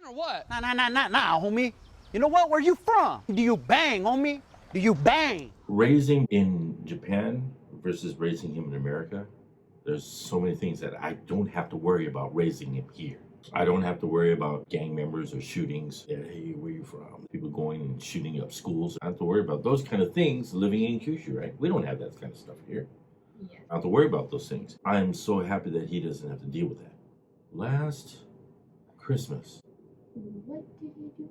or what? Nah, homie. You know what? Where you from? Do you bang, homie? Do you bang? Raising in Japan versus raising him in America, there's so many things that I don't have to worry about raising him here. I don't have to worry about gang members or shootings. Yeah, hey, where you from? People going and shooting up schools. I don't have to worry about those kind of things living in Kyushu, right? We don't have that kind of stuff here. Yeah. I don't have to worry about those things. I am so happy that he doesn't have to deal with that. Last Christmas. What did he do?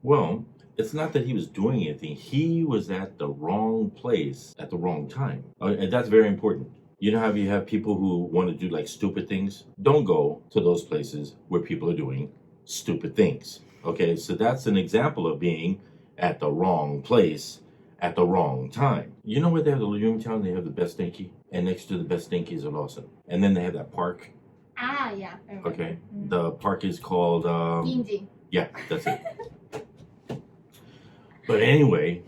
Well, it's not that he was doing anything. He was at the wrong place at the wrong time. And that's very important. You know how you have people who want to do like stupid things? Don't go to those places where people are doing stupid things. Okay, so that's an example of being at the wrong place at the wrong time. You know where they have the Town? They have the Best Dinky, and next to the Best Dinky is a Lawson. And then they have that park. Ah, yeah. I remember. Okay, Mm. the park is called Ginji. yeah, that's it. But anyway,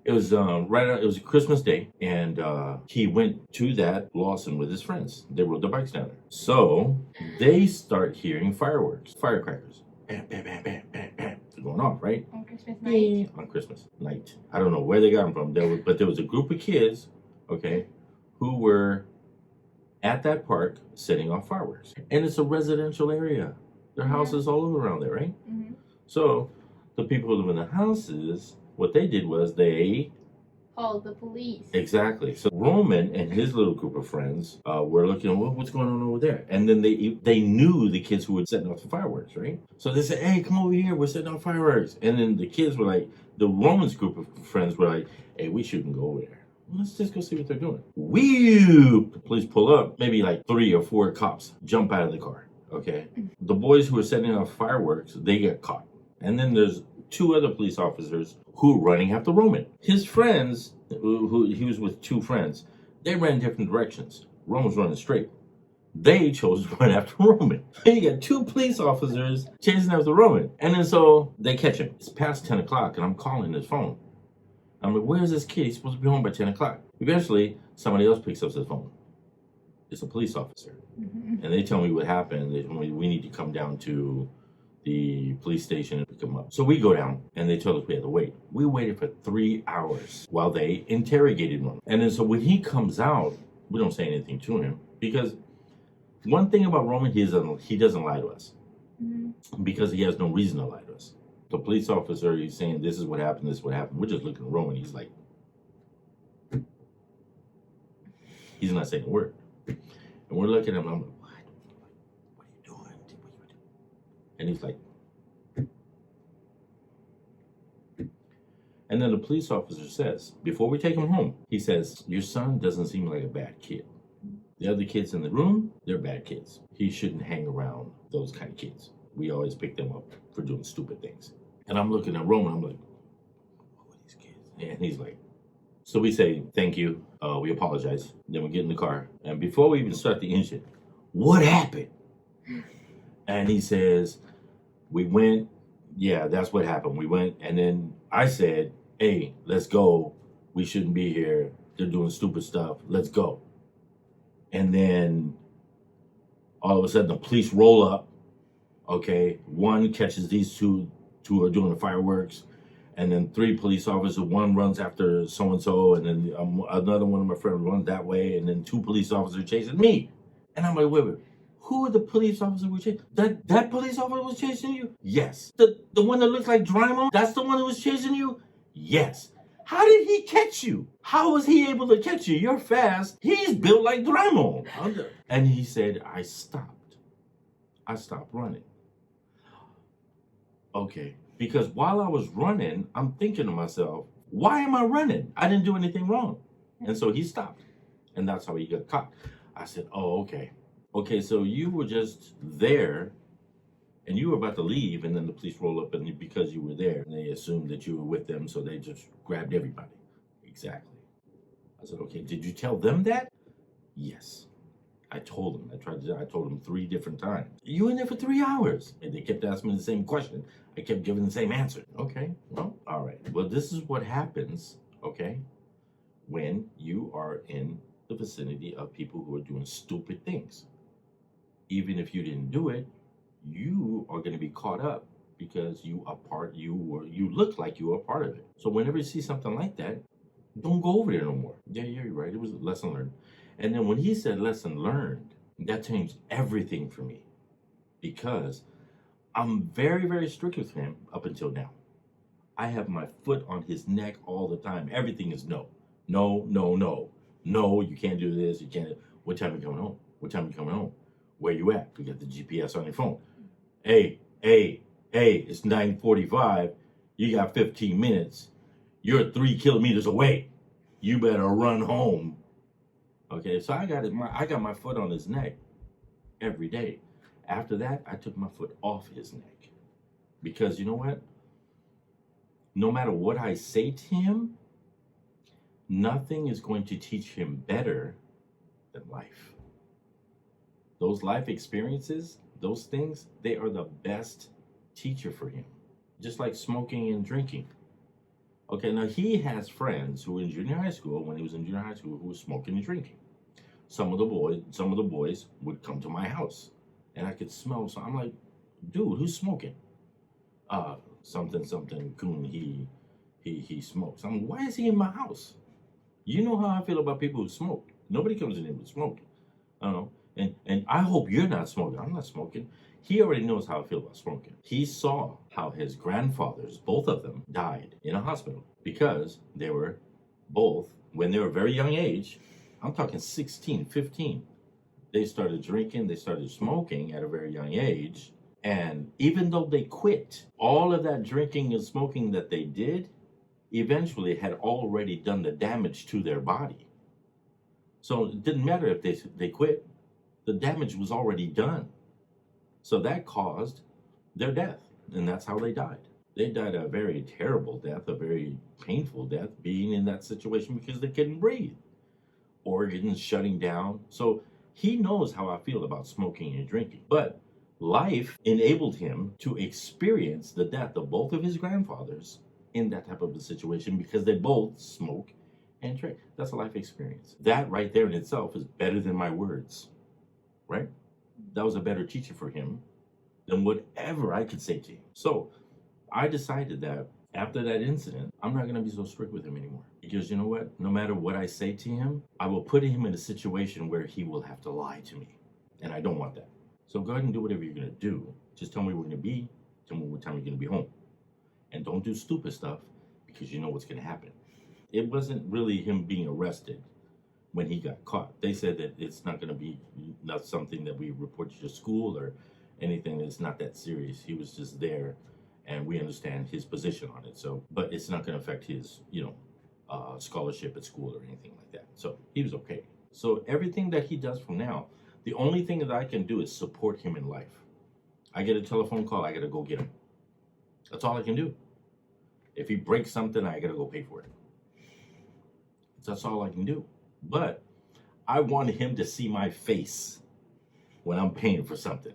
it was it was Christmas Day, and he went to that Lawson with his friends. They rode their bikes down there. So they start hearing firecrackers. Bam, bam, bam, bam, bam, bam. They're going off, right? On Christmas night. On Christmas night. I don't know where they got them from. But there was a group of kids, okay, who were at that park setting off fireworks. And it's a residential area. There are houses all over around there, right? Mm-hmm. So the people who live in the houses, what they did was they Called the police. exactly. So Roman and his little group of friends were looking, well, what's going on over there? And then they knew the kids who were setting off the fireworks, right? So they said, hey, come over here, we're setting off fireworks. And then the kids were like, the Roman's group of friends were like, hey, we shouldn't go over there. Let's just go see what they're doing. Whew! The police pull up. Maybe like 3 or 4 cops jump out of the car. Okay. The boys who were setting off fireworks, they get caught. And then there's 2 other police officers who are running after Roman. His friends, who he was with 2 friends, they ran different directions. Roman's running straight. They chose to run after Roman. And you got 2 police officers chasing after Roman. And then so they catch him. It's past 10 o'clock and I'm calling his phone. I'm like, where's this kid? He's supposed to be home by 10 o'clock. Eventually, somebody else picks up his phone. It's a police officer. Mm-hmm. And they tell me what happened. They told me we need to come down to the police station and pick him up. So we go down and they told us we had to wait. We waited for 3 hours while they interrogated him. And then so when he comes out, we don't say anything to him because one thing about Roman, he doesn't lie to us because he has no reason to lie to us. The police officer, he's saying this is what happened, this is what happened. We're just looking at Roman. He's like, he's not saying a word. And we're looking at him, I'm like, what are you doing? And he's like, and then the police officer says, before we take him home, he says, your son doesn't seem like a bad kid. The other kids in the room, they're bad kids. He shouldn't hang around those kind of kids. We always pick them up for doing stupid things. And I'm looking at Roman, I'm like, what are these kids? And he's like, so we say, thank you, we apologize. Then we get in the car. And before we even start the engine, what happened? And he says, we went, yeah, that's what happened. We went, and then I said, hey, let's go. We shouldn't be here. They're doing stupid stuff. Let's go. And then all of a sudden the police roll up. Okay, one catches these two are doing the fireworks, and then 3 police officers, one runs after so-and-so, and then another one of my friends runs that way, and then 2 police officers chasing me. And I'm like, wait, who are the police officers were chasing? That police officer was chasing you? Yes. The one that looks like Draymond? That's the one who was chasing you? Yes. How did he catch you? How was he able to catch you? You're fast. He's built like Draymond. And he said, I stopped running. Okay, because while I was running, I'm thinking to myself, why am I running? I didn't do anything wrong. And so he stopped. And that's how he got caught. I said, oh, okay. Okay, so you were just there and you were about to leave, and then the police roll up, and because you were there, they assumed that you were with them, so they just grabbed everybody. Exactly. I said, okay, did you tell them that? Yes. I told them. I told them 3 different times. You were in there for 3 hours. And they kept asking me the same question. I kept giving the same answer. Okay, well, all right. Well, this is what happens, okay, when you are in the vicinity of people who are doing stupid things. Even if you didn't do it, you are going to be caught up because you look like you are part of it. So whenever you see something like that, don't go over there no more. Yeah, you're right. It was a lesson learned. And then when he said lesson learned, that changed everything for me because I'm very, very strict with him up until now. I have my foot on his neck all the time. Everything is no. No, no, no. No, you can't do this. You can't. What time are you coming home? What time are you coming home? Where you at? You got the GPS on your phone. Hey, it's 9:45. You got 15 minutes. You're 3 kilometers away. You better run home. Okay, so I got my foot on his neck every day. After that, I took my foot off his neck. Because you know what? No matter what I say to him, nothing is going to teach him better than life. Those life experiences, those things, they are the best teacher for him. Just like smoking and drinking. Okay, now he has friends who were in junior high school, when he was in junior high school, who were smoking and drinking. Some of the boys would come to my house and I could smell. So I'm like, dude, who's smoking? Something Coon, he smokes. I'm like, why is he in my house? You know how I feel about people who smoke. Nobody comes in here with smoke. I don't know. And I hope you're not smoking. I'm not smoking. He already knows how I feel about smoking. He saw how his grandfathers, both of them, died in a hospital because they were both, when they were very young age, I'm talking 16, 15, they started drinking, they started smoking at a very young age. And even though they quit, all of that drinking and smoking that they did eventually had already done the damage to their body. So it didn't matter if they quit. The damage was already done. So that caused their death, and that's how they died. They died a very terrible death, a very painful death, being in that situation because they couldn't breathe. Organs shutting down. So he knows how I feel about smoking and drinking. But life enabled him to experience the death of both of his grandfathers in that type of a situation because they both smoke and drink. That's a life experience. That right there in itself is better than my words, right? That was a better teacher for him than whatever I could say to him. So I decided that after that incident, I'm not going to be so strict with him anymore. Because you know what? No matter what I say to him, I will put him in a situation where he will have to lie to me. And I don't want that. So go ahead and do whatever you're going to do. Just tell me where we're going to be. Tell me what time you're going to be home. And don't do stupid stuff because you know what's going to happen. It wasn't really him being arrested when he got caught. They said that it's not going to be not something that we report to your school or anything. It's not that serious. He was just there, and we understand his position on it. So, but it's not going to affect his, scholarship at school or anything like that. So he was okay. So everything that he does from now, the only thing that I can do is support him in life. I get a telephone call, I got to go get him. That's all I can do. If he breaks something, I got to go pay for it. That's all I can do. But I want him to see my face when I'm paying for something.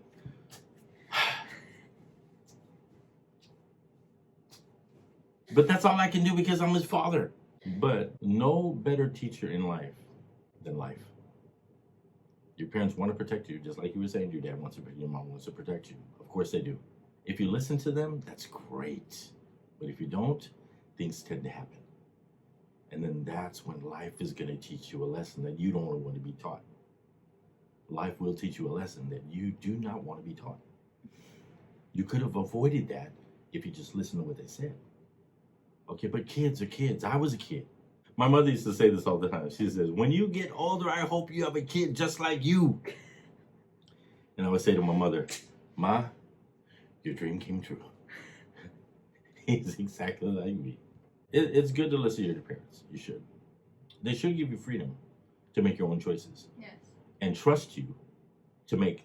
But that's all I can do because I'm his father. But no better teacher in life than life. Your parents want to protect you, just like you were saying, your dad wants to, your mom wants to protect you. Of course they do. If you listen to them, that's great. But if you don't, things tend to happen. And then that's when life is going to teach you a lesson that you don't want to be taught. Life will teach you a lesson that you do not want to be taught. You could have avoided that if you just listened to what they said. Okay, but kids are kids. I was a kid. My mother used to say this all the time. She says, when you get older, I hope you have a kid just like you. And I would say to my mother, Ma, your dream came true. He's exactly like me. It's good to listen to your parents. You should. They should give you freedom to make your own choices. Yes. And trust you to make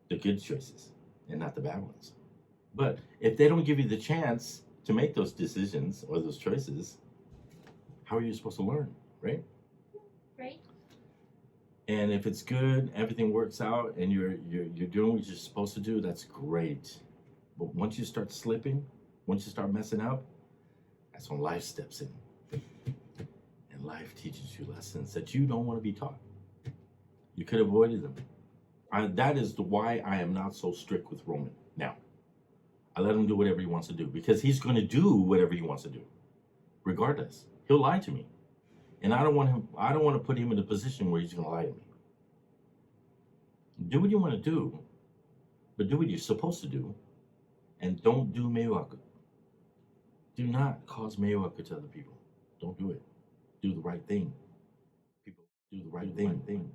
the good choices and not the bad ones. But if they don't give you the chance to make those decisions or those choices, how are you supposed to learn, right? Right. And if it's good, everything works out, and you're doing what you're supposed to do, that's great. But once you start slipping, once you start messing up, that's when life steps in. And life teaches you lessons that you don't want to be taught. You could have avoided them. That is why I am not so strict with Roman now. I let him do whatever he wants to do because he's going to do whatever he wants to do, regardless. He'll lie to me, and I don't want him. I don't want to put him in a position where he's going to lie to me. Do what you want to do, but do what you're supposed to do, and don't do meiwaku. Do not cause meiwaku to other people. Don't do it. Do the right thing. People do the right thing.